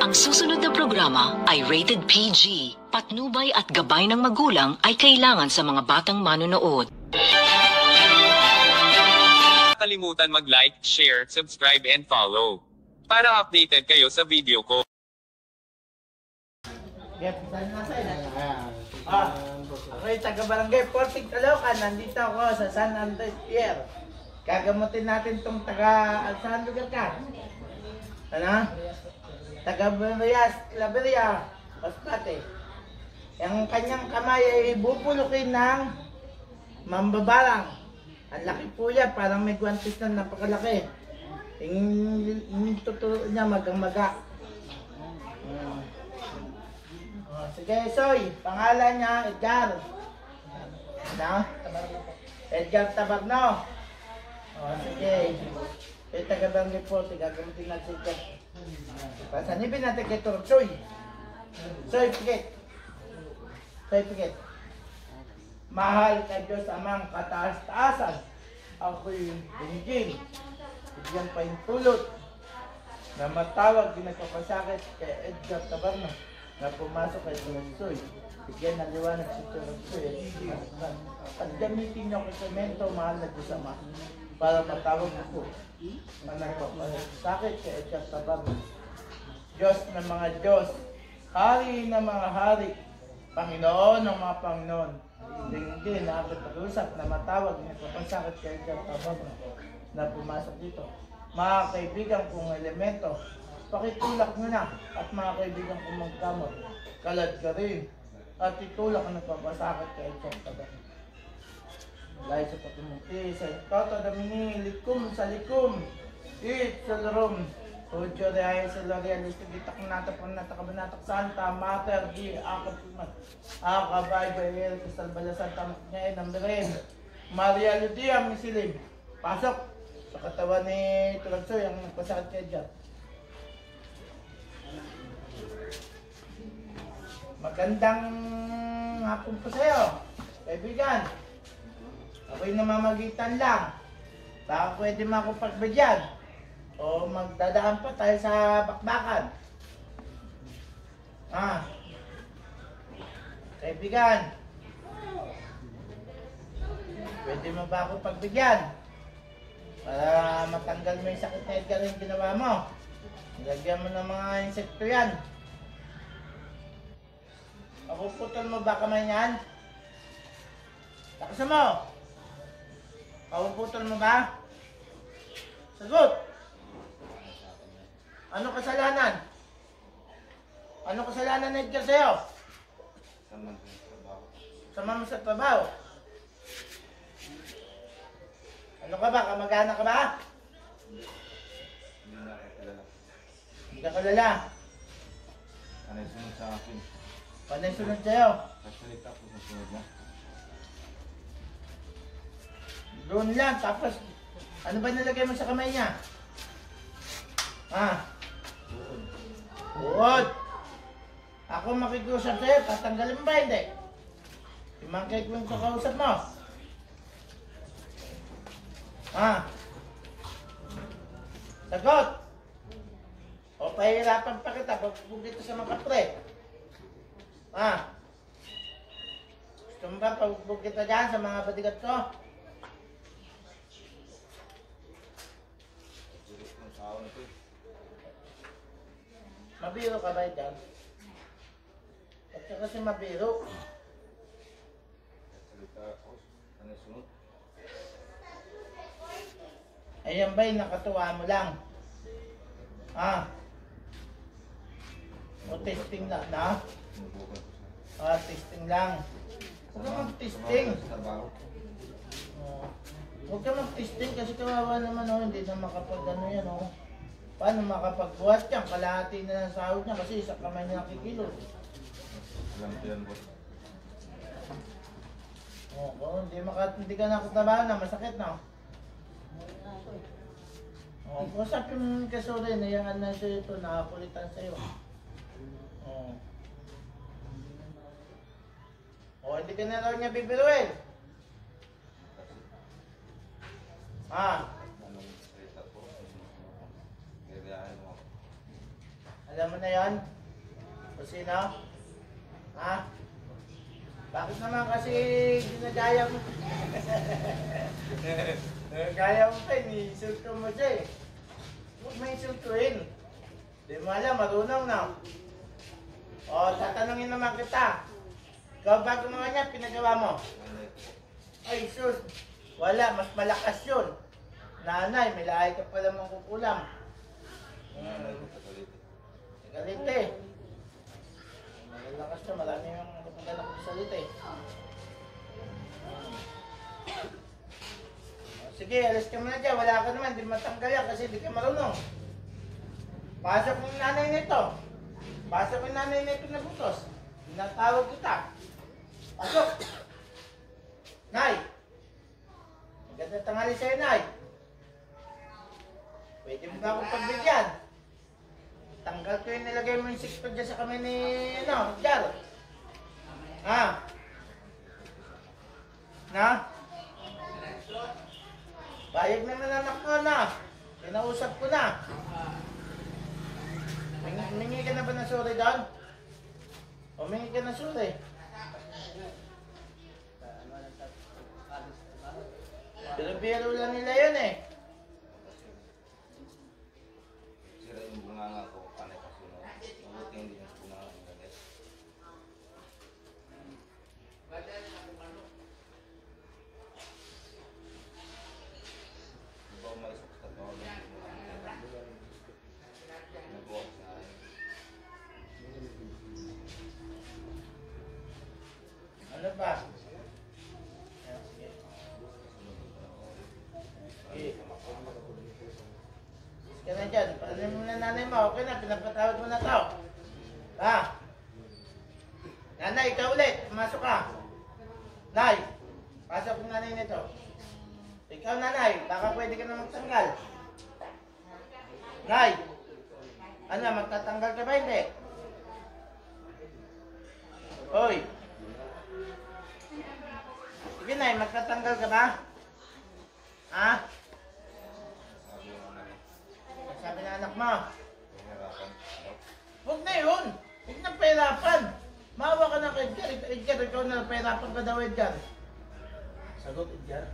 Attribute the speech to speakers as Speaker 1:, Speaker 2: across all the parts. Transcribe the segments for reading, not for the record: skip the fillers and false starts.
Speaker 1: Ang susunod na programa ay rated PG. Patnubay at gabay ng magulang ay kailangan sa mga batang manonood.
Speaker 2: Kalimutan mag-like, share, subscribe and follow para updated kayo sa video ko.
Speaker 3: Ako yung taga-barangay Portig, Caloocan. Nandito ako sa San Andres Pier. Gagamutin natin itong saan lugar ka? Ano? Taga-Barrias, Claveria, Masbate. Yung kanyang kamay ay bubulukin ng mambabarang. Ang laki po yan, parang may guwantes na napakalaki. Yung tuturo niya magang-maga. Sige, Soy. Pangalan niya, Edgar. Ano? Edgar Tabarno. Sige. Kaya taga-barangay po, gagamutin natin si Edgar. Pasanibin natin kay Turok. Soy. Soy, pikit. Soy, pikit. Mahal ka Diyos amang kataas-taasan. Ako'y binigin. Bigyan pa yung tulot na matawag din nagpapasakit kay Edgar Tabarno na pumasok kay Turansoy. Bigyan ng liwanag si Turansoy at gamitin niyo kay semento, mahal na Diyos Ama, para matawag po na nagpapasakit kay Edgar Tabarno. Diyos ng mga Diyos, Hari ng mga Hari, Panginoon ng mga Panginoon, hindi na aking pag-usap na matawag na nagpapasakit kay Edgar Tabarno na pumasok dito. Mga kaibigan kong elemento, pakitulak nyo na at mga kaibigan kong magkamot, kalad ka rin at itulak ang nagpapasakit kay Edgar Tabarno. Dahil sa patimuti, sa Toto Domini, likum sa likum, sa larom, Udyo de ay sa Loria, listo gitak nata pang natakabanata Santa, Mater, di akapimat, akabay, bayel, kasalbala Santa, maknyain, ang birin, Maria Ludia, misilim, pasok sa katawan ni Turansoy, ang nagpasakit kay Edgar. Magandang hapon po sa'yo, kaibigan. Ako'y namamagitan lang. Baka pwede mo akong pagbigyan. O magdadaan pa tayo sa bakbakan. Kaibigan. Pwede mo ba akong pagbigyan? Para matanggal mo yung sakit na Edgar yung ginawa mo. Lagyan mo ng mga insekto yan. Papuputol mo ba kamay niyan? Lakasan mo! Papuputol mo ba? Sagot! Ano kasalanan? Ano kasalanan na Edgar sa'yo? Sama mo sa trabaho. Ano ka ba? Kamag-anak ka ba? Hindi ka kalala.
Speaker 4: Panay sunod sa akin.
Speaker 3: Panay sunod sa'yo.
Speaker 4: Kasalita po sa sunod mo.
Speaker 3: Doon lang, tapos ano ba nilagay mo sa kamay niya? Buod. Ako makikiusap sa'yo, tatanggalin ba hindi? Imangkait mo yung kakausap mo. Sagot. O pahirapan pa kita, pagpupug dito sa mga kapre. Gusto mo ba pagpupug kita dyan sa mga badigat ko? Mabiro ka ba dyan? At saka kasi mabiro. Ayan ba'y nakatuwa mo lang? O testing lang na? Testing lang. Huwag ka mag-testing. Huwag ka mag-testing kasi kawawa naman hindi na makapag-ano yan Paano makapagbuhat yan? Kalahati na ng sahod niya kasi sa kamay niya nakikilo.
Speaker 4: Alam ko yan, boss.
Speaker 3: Hindi ka nakatabaho na, masakit na. Usapin mo kaso rin, nayaan na siya ito, nakakulitan sa'yo. Hindi ka na raw niya bibiruin. Alam mo na yan? O sino? Ha? Bakit naman kasi ginagaya mo? Gaya mo pa, iniinsulto mo siya eh. Huwag mo insultuin. Di mo alam, marunong na. O, tatanungin naman kita. Ikaw ba gumawa niya, pinagawa mo? Ay, sus. Wala, mas malakas yun. Nanay, may lahay ka pala mong kukulam. Galit eh. Malakas na, marami yung kapagalan ko sa salit eh. Sige, alis ka muna dyan. Wala ka naman, di matanggal yan kasi di ka marunong. Pasok yung nanay nito. Pasok yung nanay nito na butos. Tinatawag kita. Pasok! Nay! Magandang tanghali sa'yo, Nay. Pwede mo ba akong pagbigyan? Tanggal ko yung nilagay mo yung sikto dyan sa kami ni, Jar. Ha? Na? Bayag naman anak ko na. Pinausap ko na. Humingi ka na ba ng sorry doon? Humingi ka ng sorry. Biro-biro lang nila yun eh.
Speaker 4: Sira yung bunganga ko, panay kasi no. Mabuti hindi yung bunganga ko galit. Di ba umaisok sa tao lang yung bunganga? Nag-walk na rin.
Speaker 3: Ano ba? Ka na dyan. Paano mo na nanay mo? Okay na, pinapatawad mo na to. Ha? Nanay, ikaw ulit. Pumasok ka. Nay, pasok yung nanay nito. Ikaw nanay, baka pwede ka na magtanggal. Nay, ano, magtatanggal ka ba hindi? Hoy. Sige nay, magtatanggal ka ba? Ha? Sabi ng anak mo,
Speaker 4: Pahirapan.
Speaker 3: huwag na yun. Huwag na pahirapan. Maawa ka na kay Edgar. Edgar, ikaw na pahirapan ka daw, Edgar. Sagot, Edgar.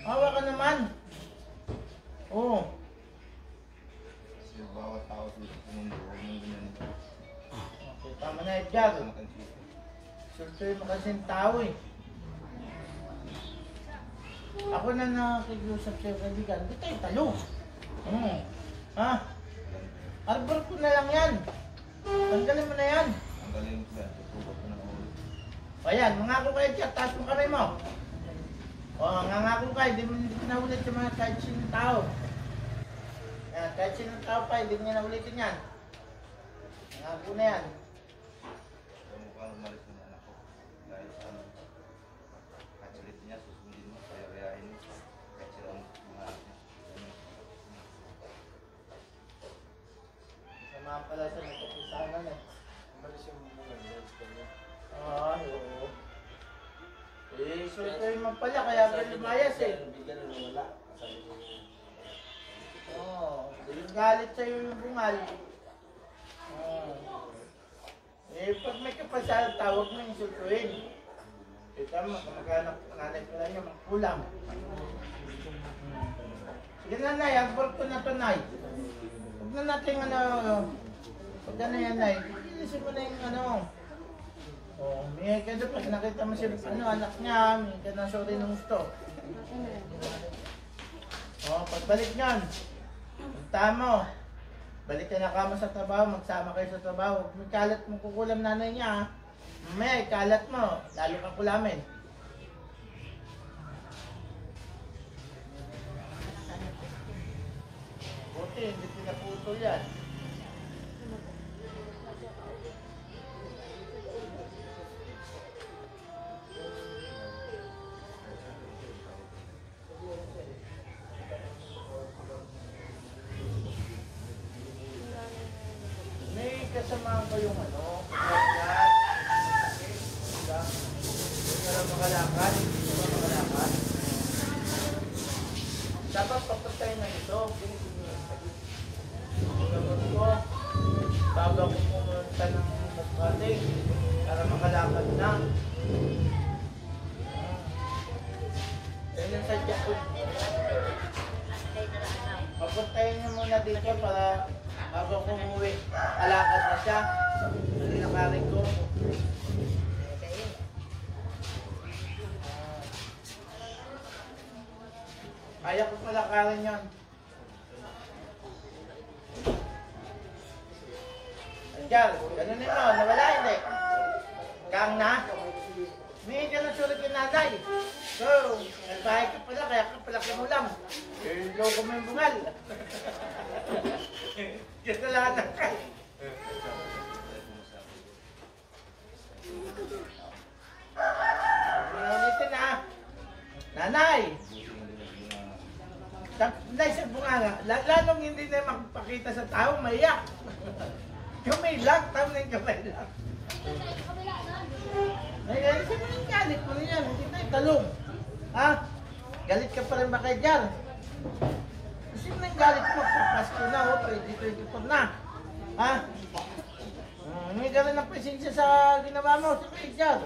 Speaker 3: Maawa ka naman. Oo.
Speaker 4: Kasi bawat tao dito sa mundo, huwag mong ganyan.
Speaker 3: Okay, tama na, Edgar.
Speaker 4: Tama kang sito.
Speaker 3: Sultuin mo kasing tao eh. Ako na nakikiusap sa'yo, kaibigan. Di tayo talo. Ha? Arbor ko na lang yan. Tanggalin mo na yan.
Speaker 4: Ang galing ko yan, tutubot ko ng ulo.
Speaker 3: Ayan, mangako kayo dyan. Taas mo kamay mo. O, ngangako kayo. Hindi mo nahulit sa mga kahit sinong tao. Ayan, kahit sinong tao pa, hindi niya nahulitin yan. Ngangako na yan.
Speaker 4: Kaya mukhang umalis ng anak ko. Dahil sa ano, katsilit niya, susundin mo, kaya-kayain mo. Kahit sila ang mga anak niya.
Speaker 3: Sama pala sa nagkapisanan eh.
Speaker 4: Umalis yung mga niya.
Speaker 3: Ah, oo. Eh, sultuin mo pala, kaya ka lumayas eh.
Speaker 4: Bigla na wala. Sabi ko,
Speaker 3: Oo, yung galit sa'yo yung bungal. Oo. Eh, pag may kapasahan, tawag mo yung sultuin. Eh, tama, kamag-anak, nanay pala niya, magkulang. Sige na, Nay, agbor ko na to, Nay. Huwag na natin, pag ano yan, Nay, ilisin mo na yung Oh, may ka doon, pag nakita mo siya, anak niya, may ka na sorry ng gusto. Oh, pagbalik niyan, punta mo. Balik ka na kamo sa trabaho, magsama kayo sa trabaho. Huwag may kalat mo kukulam nanay niya, ha? Mamaya, ikalat mo, lalo kang kulamin. Buti, hindi pinaputol yan. May kasamahan ko yung pagkakas. Para makalakad, hindi ba makalakad? Dapat papuntahin na ito. muna dito para bago ko umuwi. Alakad na siya. Nakarin ko. Kaya ko palakarin yan. Andiyan, ganun mo, nawala hindi. Kang na. May ka na sulit yung nanay. So, nagbahay ka pala, kaya ka pala kinulam. Eh, loko mo yung bungal. Yan na lahat ng kay. Ulitin na. Nanay! Nay, sa bunganga, lalong hindi na makapakita sa tao, maiyak. Kamay lang, tao na yung kamay lang. Ay, sino yung galit mo niyan? Hindi tayo talong. Ha? Galit ka pa rin ba kay Jar? Sino yung galit mo? Papasko na, 2024 na. Ha? May galit ng presensya sa ginawa mo sa kay Jar.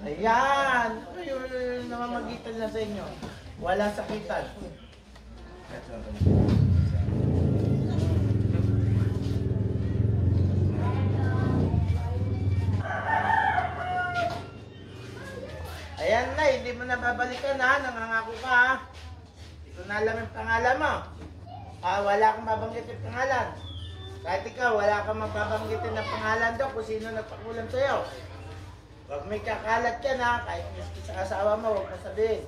Speaker 3: Ayan. Ano yung namamagitan na sa inyo? Wala sakitan. Ayan na, hindi mo na babalikan ha, nangangako ka ha. Hindi ko na alam yung pangalan mo. Wala kang babanggitin pangalan. Kahit ikaw, wala kang mababanggitin na pangalan daw kung sino nagpakulam sa'yo. Huwag may kakalat yan ha, kahit miski sa asawa mo, huwag mo sabihin.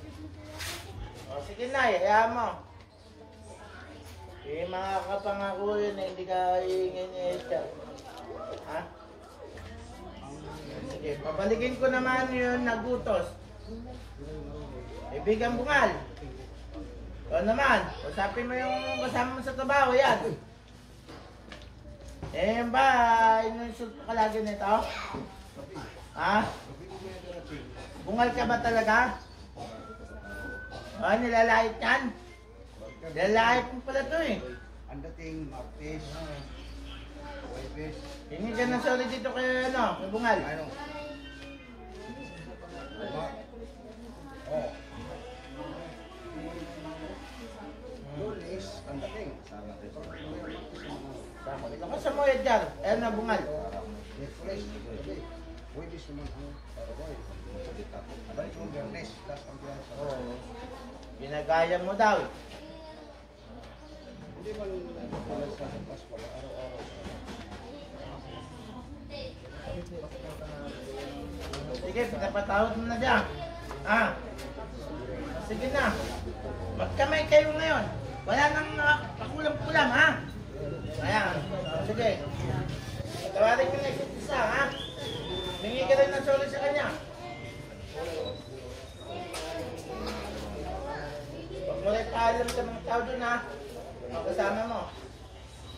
Speaker 3: O sige na, hayaan mo. Yung mga kapangako yun na hindi ka iingay ni Esther. Ha? Sige, pabalikin ko naman yun nagutos. Ibigang bungal. O naman, usapin mo yung kasama mo sa trabaho, yan. Eh ba, inuinsulto ka lagi nito? Ha? Bungal ka ba talaga? O, nilalait yan? Nilalait mo pala to eh.
Speaker 4: Ang dating Martes, Huwebes,
Speaker 3: Hingi ka ng sorry dito kay ano, kay bungal.
Speaker 4: ano? Oh. Lunes, ang dating.
Speaker 3: Lakas sa mo yan dyan. Ayan na bungal.
Speaker 4: Merkules, Huwebes naman ang Paraguay. Abalik yung Bernes, last ang bilang sa
Speaker 3: Oo. Ginagaya mo daw.
Speaker 4: Hindi man wala sa Pasko, araw-araw.
Speaker 3: Sige, pinapatawad mo na dyan. Sige na. Magkamay kayo ngayon. Wala nang pakulam-kulam, ha? Ayan. Sige. Tawarin ko na isa't isa, ha? Mingi ka rin ng sorry sa kanya. Huwag mo rin paalam sa mga tao dun, ha? Mga kasama mo.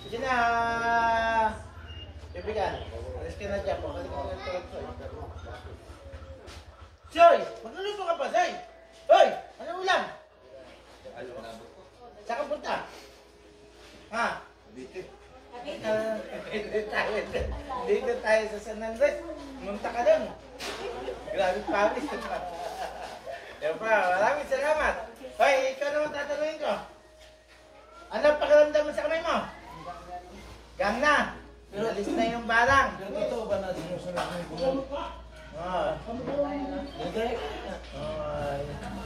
Speaker 3: Sige na. Bibigan. Alis ka na dyan po. Alis ka na dyan po. Soy! Magluluto ka pa, Soy! Hoy! Ano ulam? Saan ka punta? Ha? Dito tayo sa San Andres. Munta ka doon. Grabe pawis. Yan pa, maraming salamat. Hoy, ikaw naman tatanungin ko. Ano pakiramdam mo sa kamay mo? Gang na. Alis na yung barang.
Speaker 4: Ito ba na sinusunod mo?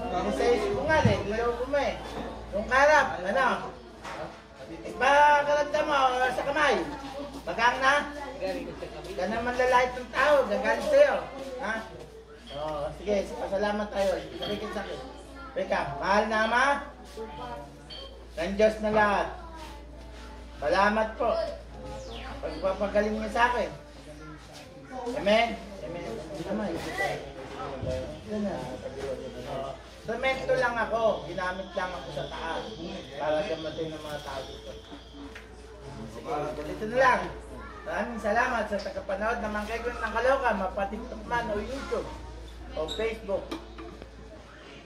Speaker 3: Ano sa'yo si Bungal eh, dilaw ko mo eh. Yung karap, ano? Iba karamdam mo sa kamay. Magang na? Yan naman lalait ng tao, gagalit sa'yo. Ha? Sige, pasalamat tayo. Sakit sakit. Teka, mahal na ama? Ng Diyos na lahat. Salamat po. Pagpapagaling niya sa akin. Amen? Amen. Semento lang ako. Ginamit lang ako sa taas. Para gamatin ng mga tao dito. Sige, ito na lang. Maraming salamat sa tagapanood ng mga kaibigan ng Kaloka, mapa-TikTok man o YouTube o Facebook.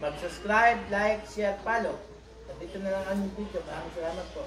Speaker 3: Mag-subscribe, like, share, follow. At dito na lang ang video. Maraming salamat po.